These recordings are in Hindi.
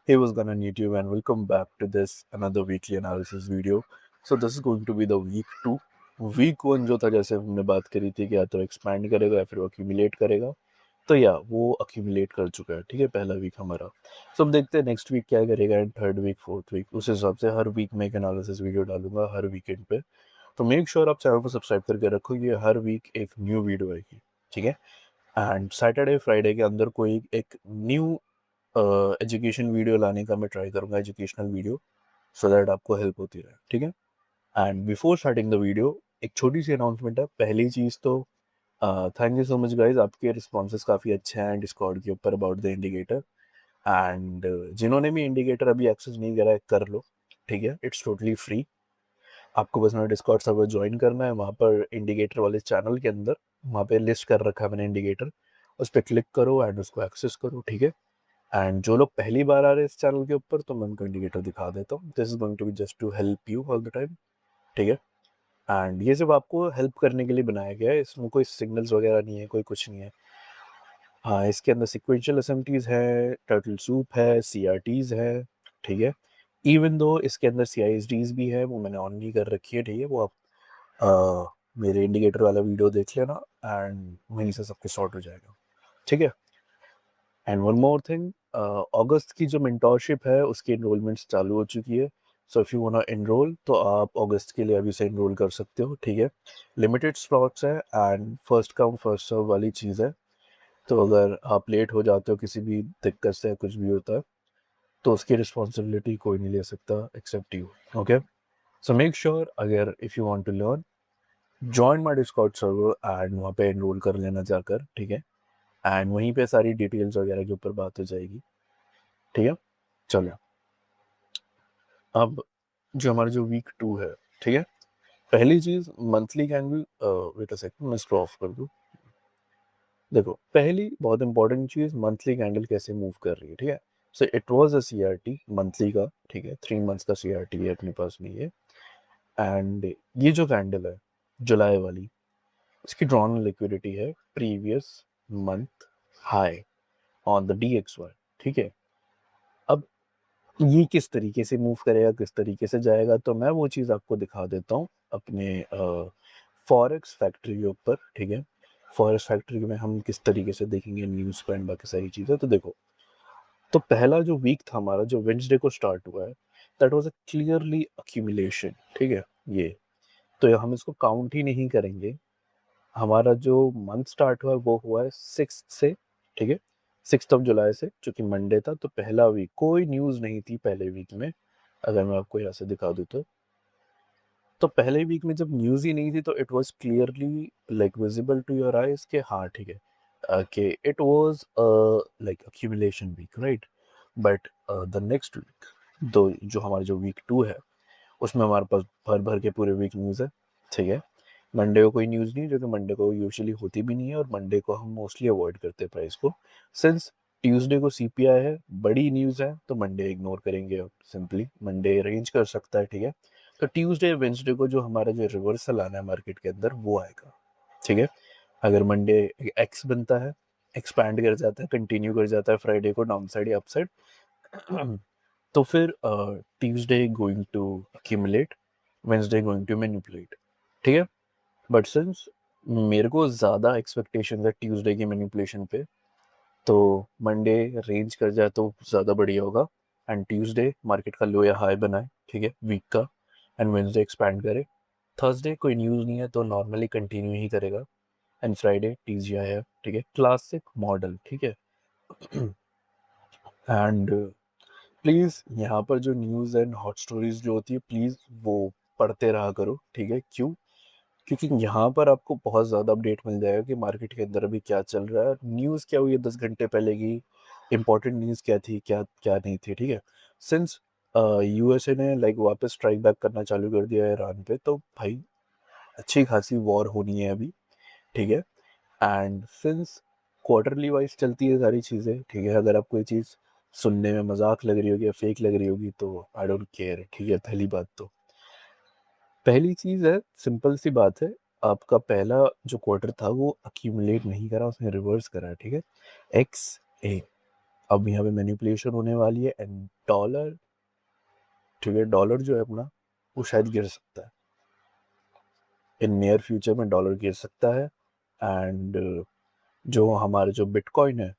Hey, what's going on YouTube and welcome back to this another weekly analysis video. So this is going to be the week 2. Week 1 जो था जैसे हमने बात करी थी कि या तो एक्सपैंड करेगा या फिर अक्यूमुलेट करेगा, तो या वो अक्यूमुलेट कर चुका है, ठीक है, पहला वीक हमारा। सो हम देखते हैं नेक्स्ट वीक क्या करेगा and third week fourth week उस हिसाब से हर वीक में एक एनालिसिस वीडियो डालूंगा हर वीकेंड पे। तो मेक श्योर आप चैनल को सब्सक्राइब करके रखो, ये हर वीक एक न्यू वीडियो आएगी, ठीक है। एंड सैटरडे फ्राइडे के अंदर कोई एक न्यू एजुकेशन वीडियो लाने का मैं ट्राई करूँगा, एजुकेशनल वीडियो, सो दैट आपको हेल्प होती रहे, ठीक है। And before starting the video एक छोटी सी अनाउंसमेंट है। पहली चीज़ तो thank you so much guys, आपके रिस्पॉन्सेज काफ़ी अच्छे हैं डिस्कॉर्ड के ऊपर अबाउट द इंडिकेटर। एंड जिन्होंने भी इंडिकेटर अभी एक्सेस नहीं करा है कर लो, ठीक है, इट्स टोटली फ्री। आपको बस मेरा डिस्कॉर्ड सर्वर ज्वाइन करना है, वहाँ पर इंडिकेटर वाले चैनल के अंदर वहाँ पे लिस्ट कर रखा है मैंने इंडिकेटर, उस पर क्लिक करो एंड उसको एक्सेस करो, ठीक है। एंड जो लोग पहली बार आ रहे हैं इस चैनल के ऊपर तो मैं उनको इंडिकेटर दिखा देता हूँ। This is going to be just to help you all the time, ठीक है। एंड ये सिर्फ आपको हेल्प करने के लिए बनाया गया है, इसमें कोई सिग्नल्स वगैरह नहीं है, कोई कुछ नहीं है। हाँ, इसके अंदर सिक्वेंशियल एसएमटीज है, टर्टल सूप है, सीआरटीज है, ठीक है। इवन दो इसके अंदर सीआईएसडीज भी है, वो मैंने ऑन नहीं कर रखी है, ठीक है। वो आप मेरे इंडिकेटर वाला वीडियो देख लेना एंड वहीं से सब कुछ सॉर्ट हो जाएगा, ठीक है। एंड वन मोर थिंग, अगस्त की जो मेंटोरशिप है उसकी एनरोलमेंट्स चालू हो चुकी है। So if you want to enrol तो आप अगस्त के लिए अभी से एनरोल कर सकते हो, ठीक है। लिमिटेड स्लॉट्स है and first come first serve वाली चीज़ है। तो अगर आप लेट हो जाते हो किसी भी दिक्कत से कुछ भी होता है तो उसकी रिस्पॉन्सिबिलिटी कोई नहीं ले सकता except you, okay. So make sure अगर if you want to learn join my Discord server and वहाँ पे एनरोल कर लेना जाकर, ठीक है। एंड वहीं पे सारी डिटेल्स वगैरह के ऊपर बात हो जाएगी, ठीक है। चलो अब जो हमारा जो वीक 2 है, ठीक है। पहली चीज monthly candle, wait a second मैं इसको ऑफ कर दूं। देखो पहली बहुत इंपॉर्टेंट चीज, मंथली कैंडल कैसे मूव कर रही है, ठीक है। So it was a CRT monthly का, ठीक है, 3 मंथ्स का सीआरटी है अपने पास में ये। एंड ये जो कैंडल है जुलाई वाली, इसकी ड्रॉन लिक्विडिटी है previous month high on the DXY, ठीक है। अब ये किस तरीके से मूव करेगा, किस तरीके से जाएगा, तो मैं वो चीज़ आपको दिखा देता हूँ अपने फॉरेक्स फैक्ट्री के ऊपर, ठीक है। फॉरेक्स फैक्ट्री में हम किस तरीके से देखेंगे न्यूज़ पे एंड बाकी सारी चीज़ें। तो देखो, तो पहला जो वीक था हमारा जो वेंसडे को स्टार्ट हुआ है, that was a clearly accumulation, ठीक है। ये तो हम इसको काउंट ही नहीं करेंगे। हमारा जो मंथ स्टार्ट हुआ है वो हुआ है 6 से, ठीक है, 6 जुलाई से, जो कि मंडे था। तो पहला वीक कोई न्यूज़ नहीं थी पहले वीक में, अगर मैं आपको यहाँ से दिखा दूँ तो पहले वीक में जब न्यूज़ ही नहीं थी तो it was clearly like visible to your eyes के हाँ ठीक है, कि it was like accumulation week, right. But the next week, तो जो हमारा जो वीक 2 है उसमें हमारे पास भर भर के पूरे वीक न्यूज़ है, ठीक है। मंडे को कोई न्यूज़ नहीं, जो कि मंडे को यूजुअली होती भी नहीं है, और मंडे को हम मोस्टली अवॉइड करते हैं प्राइस को, सिंस ट्यूसडे को सीपीआई है, बड़ी न्यूज़ है, तो मंडे इग्नोर करेंगे। सिंपली मंडे रेंज कर सकता है, ठीक है। तो ट्यूसडे वेंसडे को जो हमारा जो रिवर्सल आना है मार्केट के अंदर वो आएगा, ठीक है। अगर मंडे एक्स बनता है, एक्सपैंड कर जाता है, कंटिन्यू कर जाता है फ्राइडे को डाउन साइड या अप साइड, तो फिर Tuesday going to accumulate, Wednesday going to manipulate, ठीक है। बट सिंस मेरे को ज़्यादा एक्सपेक्टेशन है ट्यूसडे की मैनिपुलेशन पे, तो मंडे रेंज कर जाए तो ज़्यादा बढ़िया होगा। एंड ट्यूसडे मार्केट का लो या हाई बनाए, ठीक है, वीक का, एंड वेंसडे एक्सपैंड करे। थर्सडे कोई न्यूज़ नहीं है तो नॉर्मली कंटिन्यू ही करेगा। एंड फ्राइडे टीजीआई है, ठीक है, क्लासिक मॉडल, ठीक है। एंड प्लीज़ यहाँ पर जो न्यूज़ एंड हॉट स्टोरीज जो होती है प्लीज़ वो पढ़ते रहा करो, ठीक है। क्यों? क्योंकि यहाँ पर आपको बहुत ज़्यादा अपडेट मिल जाएगा कि मार्केट के अंदर अभी क्या चल रहा है, न्यूज़ क्या हुई है 10 घंटे पहले की, इंपॉर्टेंट न्यूज़ क्या थी, क्या क्या नहीं थी, ठीक है। सिंस यूएसए ने लाइक वापस स्ट्राइक बैक करना चालू कर दिया है ईरान पे, तो भाई अच्छी खासी वॉर होनी है अभी, ठीक है। एंड सिंस क्वार्टरली वाइज चलती है सारी चीज़ें, ठीक है। अगर आपको ये चीज़ सुनने में मजाक लग रही होगी या फेक लग रही होगी तो आई डोंट केयर, ठीक है। पहली बात तो पहली चीज़ है, सिंपल सी बात है, आपका पहला जो क्वार्टर था वो अक्यूमुलेट नहीं करा, उसने रिवर्स करा है, ठीक है। एक्स ए अब यहाँ पे मैनिपुलेशन होने वाली है एंड डॉलर, ठीक है, डॉलर जो है अपना वो शायद गिर सकता है इन नियर फ्यूचर में, डॉलर गिर सकता है। एंड जो हमारे जो बिटकॉइन है,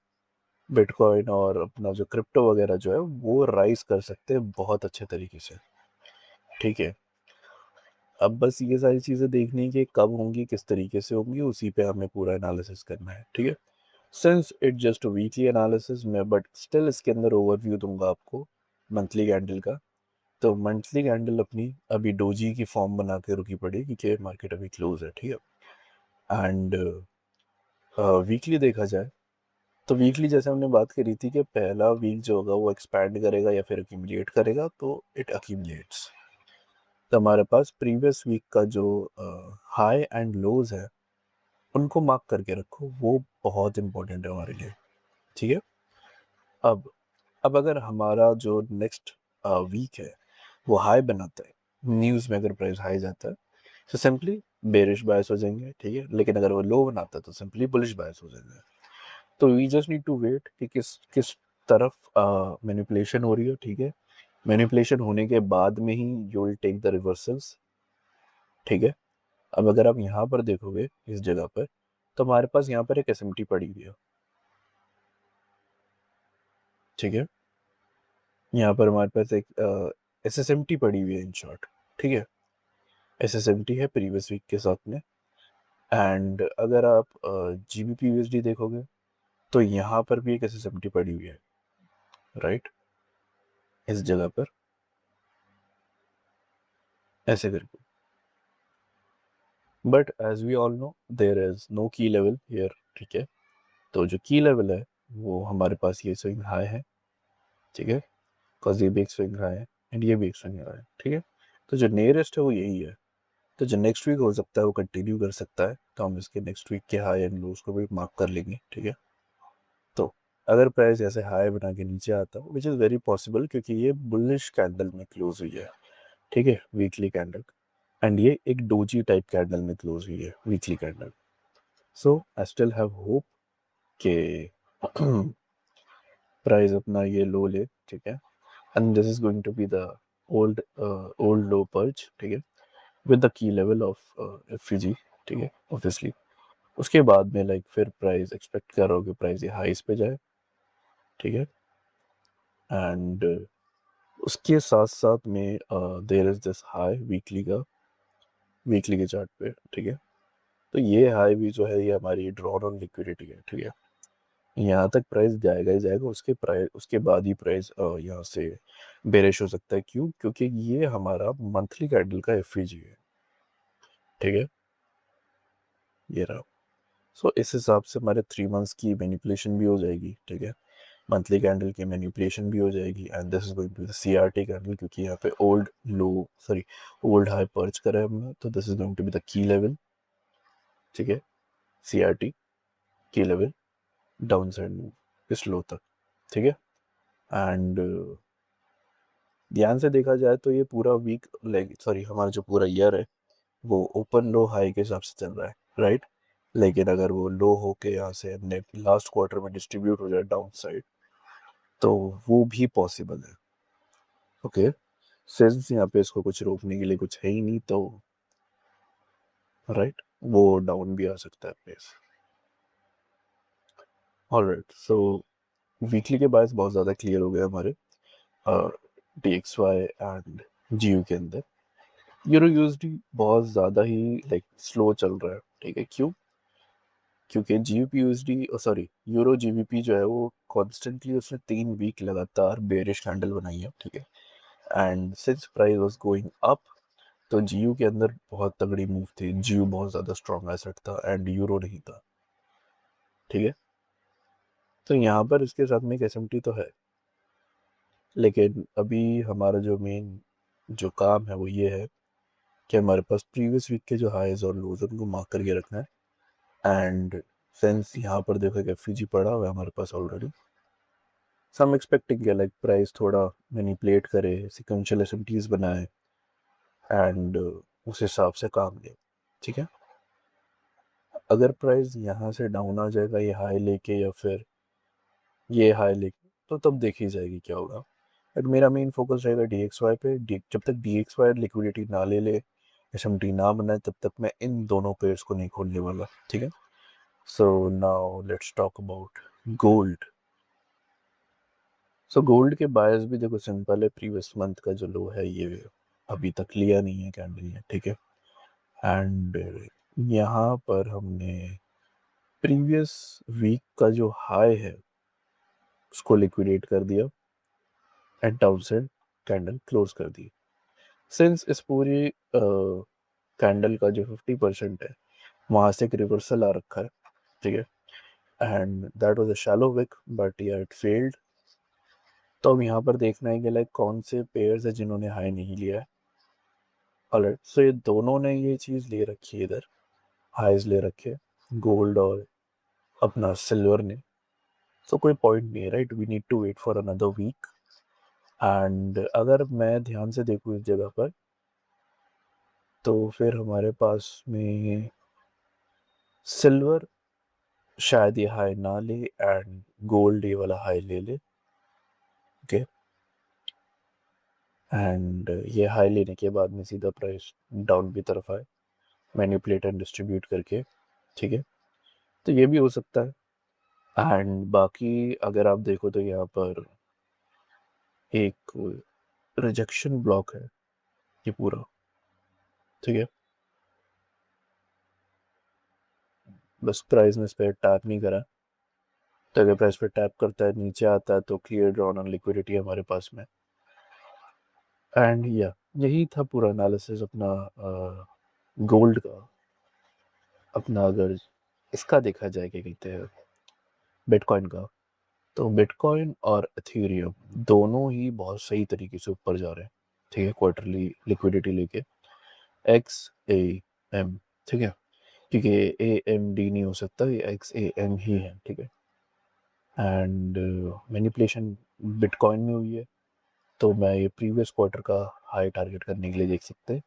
बिटकॉइन और अपना जो क्रिप्टो वगैरह जो है वो राइज कर सकते हैं बहुत अच्छे तरीके से, ठीक है। अब बस ये सारी चीज़ें देखनी है कि कब होंगी, किस तरीके से होंगी, उसी पे हमें पूरा एनालिसिस करना है, ठीक है। Since it just weekly analysis में, बट स्टिल इसके अंदर ओवरव्यू दूंगा आपको मंथली कैंडल का। तो मंथली कैंडल अपनी अभी डोजी की फॉर्म बना के रुकी पड़ी क्योंकि मार्केट अभी क्लोज है, ठीक है। एंड वीकली देखा जाए तो वीकली जैसे हमने बात करी थी कि पहला वीक जो होगा वो एक्सपैंड करेगा या फिर अक्यूमुलेट करेगा, तो इट अक्यूमुलेट्स। तो हमारे पास प्रीवियस वीक का जो हाई एंड लोज है उनको मार्क करके रखो, वो बहुत इंपॉर्टेंट है हमारे लिए, ठीक है। अब अगर हमारा जो नेक्स्ट वीक है वो हाई बनाता है, न्यूज़ में अगर प्राइस हाई जाता है तो सिंपली बेरिश बायस हो जाएंगे, ठीक है। लेकिन अगर वो लो बनाता है तो सिंपली बुलिश बायस हो जाएंगे। तो we just need to wait कि किस किस तरफ मैनिपुलेशन हो रही है, ठीक है। मैनिपुलेशन होने के बाद में ही you will take the reversals, ठीक है। अब अगर आप यहाँ पर देखोगे इस जगह पर, तो हमारे पास यहाँ पर एक एसएमटी पड़ी हुई है, ठीक है। यहाँ पर हमारे पास एक एसएसएमटी पड़ी हुई है इन शॉर्ट, ठीक है। एसएसएमटी है प्रीवियस वीक के साथ में। एंड अगर आप जीबीपी यूएसडी देखोगे तो यहाँ पर भी एक एसएसएमटी पड़ी हुई है, राइट, इस जगह पर ऐसे करके। But as we all know there is no key level here, ठीक है। तो जो की लेवल है वो हमारे पास ये स्विंग हाई है, ठीक है, बिकॉज ये भी एक स्विंग हाई है एंड ये भी एक स्विंग हाई है, ठीक है। तो जो नियरेस्ट है वो यही है। तो जो नेक्स्ट वीक हो सकता है वो कंटिन्यू कर सकता है, तो हम इसके नेक्स्ट वीक के हाई एंड लोज को भी मार्क कर लेंगे, ठीक है। तो अगर प्राइस ऐसे हाई बना के नीचे आता है, विच इज़ वेरी पॉसिबल क्योंकि ये बुलिश कैंडल में क्लोज हुई है, ठीक है, वीकली कैंडल। एंड ये एक डोजी टाइप कैंडल में क्लोज हुई है weekly candle. So I still have hope कि प्राइस अपना ये लो ले, ठीक है। And this is going to be the old low purge, ठीक है, with the key level of FG, ठीक है, ऑब्वियसली। उसके बाद में लाइक फिर प्राइस एक्सपेक्ट करोगे प्राइस ये हाइस पे जाए, ठीक है। एंड उसके साथ साथ में there is this high weekly का, वीकली के चार्ट पे, ठीक है। तो ये हाई भी जो है ये हमारी ड्रॉन ऑन लिक्विडिटी है, ठीक है। यहाँ तक प्राइस जाएगा ही जाएगा, उसके प्राइस उसके बाद ही प्राइस यहाँ से बेरिश हो सकता है। क्यों? क्योंकि ये हमारा मंथली कैंडल का एफईजी है, ठीक है, ये रहा। सो इस हिसाब से हमारे 3 मंथ्स की मैनिपुलेशन भी हो जाएगी, ठीक है, मंथली कैंडल की मैनिपुलेशन भी हो जाएगी। And this is going to the CRT candle क्योंकि यहाँ पे old low, sorry, old high purge करा है हमने, तो this is going to be the key level, ठीक है, सीआरटी की लेवल, डाउन साइड मूव इस लो तक, ठीक है। एंड ध्यान से देखा जाए तो ये पूरा वीक, लाइक सॉरी, हमारा जो पूरा ईयर है वो ओपन लो हाई के हिसाब से चल रहा है, राइट। लेकिन अगर वो लो होके यहाँ से लास्ट क्वार्टर में डिस्ट्रीब्यूट हो जाए डाउन साइड तो वो भी पॉसिबल है, ओके। सिंस यहाँ पे इसको कुछ रोकने के लिए कुछ है ही नहीं, तो राइट वो डाउन भी आ सकता है प्लेस। ऑलराइट, सो वीकली के बायस बहुत ज़्यादा क्लियर हो गया हमारे DXY एंड GU के अंदर। यूरो यूएसडी बहुत ज़्यादा ही लाइक स्लो चल रहा है, ठीक है। क्यों? क्योंकि GBP USD, sorry, euro GBP जो है वो कॉन्स्टेंटली उसने 3 वीक लगातार बेरिश कैंडल बनाई है, ठीक है। And since price was going up तो जीयू के अंदर बहुत तगड़ी मूव थी, जीयू बहुत ज़्यादा स्ट्रॉन्ग एसेट था एंड यूरो नहीं था, ठीक है। तो यहाँ पर इसके साथ में एक एसएमटी तो है, लेकिन अभी हमारा जो मेन जो काम है वो ये है कि हमारे पास प्रीवियस वीक के जो हाईज और लोज उनको मार्क करके रखना है। एंड सिंस यहाँ पर देखो कि एफईजी पड़ा हुआ है हमारे पास ऑलरेडी, सम एक्सपेक्टिंग के लाइक प्राइस थोड़ा मैनिपुलेट करे, सिक्वेंशियल एसएमटीज बनाए एंड उस हिसाब से काम ले, ठीक है। अगर प्राइस यहाँ से डाउन आ जाएगा ये हाई लेके या फिर ये हाई लेके, तो तब देखी जाएगी क्या होगा। बट मेरा मेन फोकस रहेगा DXY पे। जब तक DXY लिक्विडिटी ना ले ले, SMT ना बनाए, तब तक मैं इन दोनों पेयर्स को नहीं खोलने वाला, ठीक है। So now let's talk about gold. So gold के बायर्स भी देखो सिंपल है, प्रीवियस मंथ का जो लो है ये अभी तक लिया नहीं है कैंडल ने, ठीक है। एंड यहाँ पर हमने प्रीवियस वीक का जो हाई है उसको लिक्विडेट कर दिया and down side candle close कर दी। सिंस इस पूरी कैंडल का जो 50% है वहाँ से एक रिवर्सल आ रखा है, ठीक है। And that was a shallow wick, but yeah it failed. तो अब यहाँ पर देखना है कि लाइक कौन से पेयर्स है जिन्होंने हाई नहीं लिया है। ऑलराइट, सो ये दोनों ने ये चीज़ ले रखी है, इधर हाइज ले रखे, गोल्ड और अपना सिल्वर ने। सो कोई पॉइंट नहीं है, right. We need to wait for another week. And अगर मैं ध्यान से देखूँ इस जगह पर, तो फिर हमारे पास में सिल्वर शायद ये हाई ना ले एंड गोल्ड ये वाला हाई ले ले, ओके। एंड ये हाई लेने के बाद में सीधा प्राइस डाउन की तरफ आए, मैनिपुलेट एंड डिस्ट्रीब्यूट करके, ठीक है। तो ये भी हो सकता है। एंड बाकी अगर आप देखो तो यहाँ पर एक रिजेक्शन ब्लॉक है ये पूरा, ठीक है। बस प्राइस ने इस पर टैप नहीं करा, तो अगर प्राइस पे टैप करता है नीचे आता है तो क्लियर ड्रॉन ऑन लिक्विडिटी है हमारे पास में। एंड या यही था पूरा एनालिसिस अपना गोल्ड का। अपना अगर इसका देखा जाए क्या कहते हैं बिटकॉइन का, तो बिटकॉइन और एथेरियम दोनों ही बहुत सही तरीके से ऊपर जा रहे हैं, ठीक है, क्वार्टरली लिक्विडिटी लेके। XAM, ठीक है, क्योंकि AMD नहीं हो सकता, ये XAM ही है, ठीक है। एंड मैनिपुलेशन बिटकॉइन में हुई है, तो मैं ये प्रीवियस क्वार्टर का हाई टारगेट करने के लिए देख सकते हैं।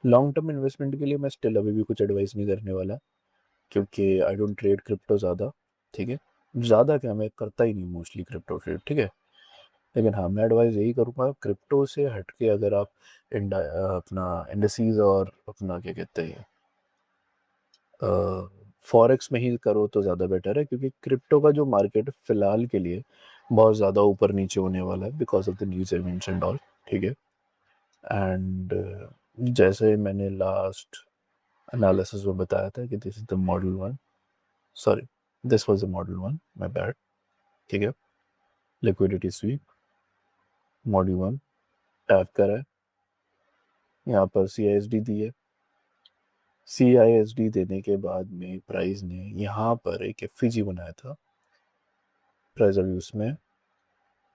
लॉन्ग टर्म इन्वेस्टमेंट के लिए मैं स्टिल अभी भी कुछ एडवाइस नहीं करने वाला, क्योंकि आई डोंट ट्रेड क्रिप्टो ज़्यादा, ठीक है। ज़्यादा क्या, मैं करता ही नहीं मोस्टली क्रिप्टो ट्रेड, ठीक है। लेकिन हाँ, मैं एडवाइस यही करूँगा, क्रिप्टो से हट के अगर आप अपना इंडस्ट्रीज और अपना क्या कहते हैं फॉरेक्स में ही करो तो ज़्यादा बेटर है, क्योंकि क्रिप्टो का जो मार्केट फ़िलहाल के लिए बहुत ज़्यादा ऊपर नीचे होने वाला है because of the news events and all, ठीक है। एंड जैसे मैंने लास्ट एनालिसिस में बताया था कि this is the model one, sorry this was the model one, my bad, ठीक है। Liquidity SVEEP model one tap करा है, यहाँ पर CISD दी है। CISD देने के बाद में प्राइस ने यहाँ पर एक FVG बनाया था, प्राइस अभी उसमें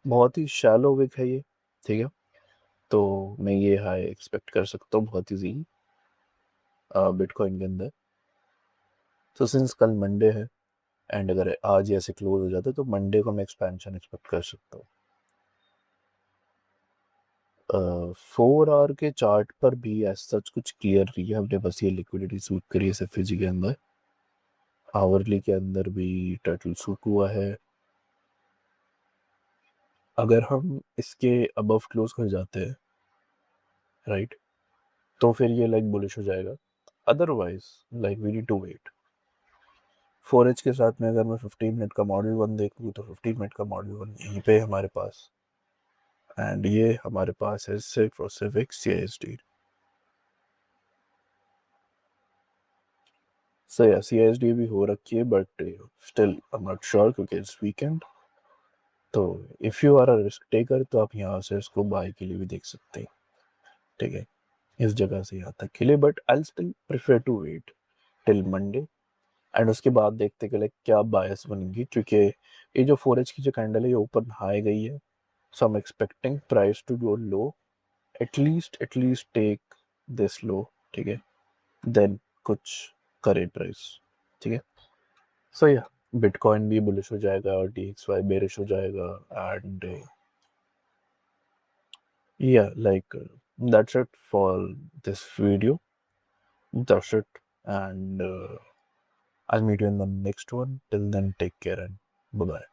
बहुत ही शैलो विक है ये, ठीक है। तो मैं ये हाई एक्सपेक्ट कर सकता हूँ बहुत ईजी बिटकॉइन के अंदर। तो सिंस कल मंडे है एंड अगर आज ऐसे क्लोज हो जाता है तो मंडे को मैं एक्सपेंशन एक्सपेक्ट कर सकता हूँ। 4 आवर के चार्ट पर भी ऐसा सच कुछ क्लियर नहीं है, हमने बस ये लिक्विडिटी सूट करी है SFG के अंदर। आवरली के अंदर भी टर्टल सूट हुआ है। अगर हम इसके अबव क्लोज कर जाते हैं, राइट, तो फिर ये लाइक बुलिश हो जाएगा। Otherwise like we need to wait. 4H के साथ में अगर मैं 15 मिनट का मॉडल वन देखूँ तो 15 मिनट का मॉडल वन यहीं पे हमारे पास, एंड ये हमारे पास है सिर्फ और सिर्फ एक CISD। सो या CISD भी हो रखी है, but still I am not sure क्योंकि इट्स वीकेंड। तो if you are a risk taker तो आप यहाँ से इसको बाय के लिए भी देख सकते हैं, ठीक है, इस जगह से यहाँ तक के लिए। But I still prefer to wait till Monday and उसके बाद देखते कि लाइक क्या बायस बनेगी, क्योंकि ये जो 4H की जो कैंडल है ये ऊपर हाई गई है। So I am expecting price to go low, at least take this low, ठीक है, देन कुछ करे प्राइस, ठीक है। सो या बिटकॉइन भी बुलिश हो जाएगा और DXY बेरिश हो जाएगा एंड या like that's it for this video, that's it, and I'll meet you in the next one. Till then, take care and bye bye.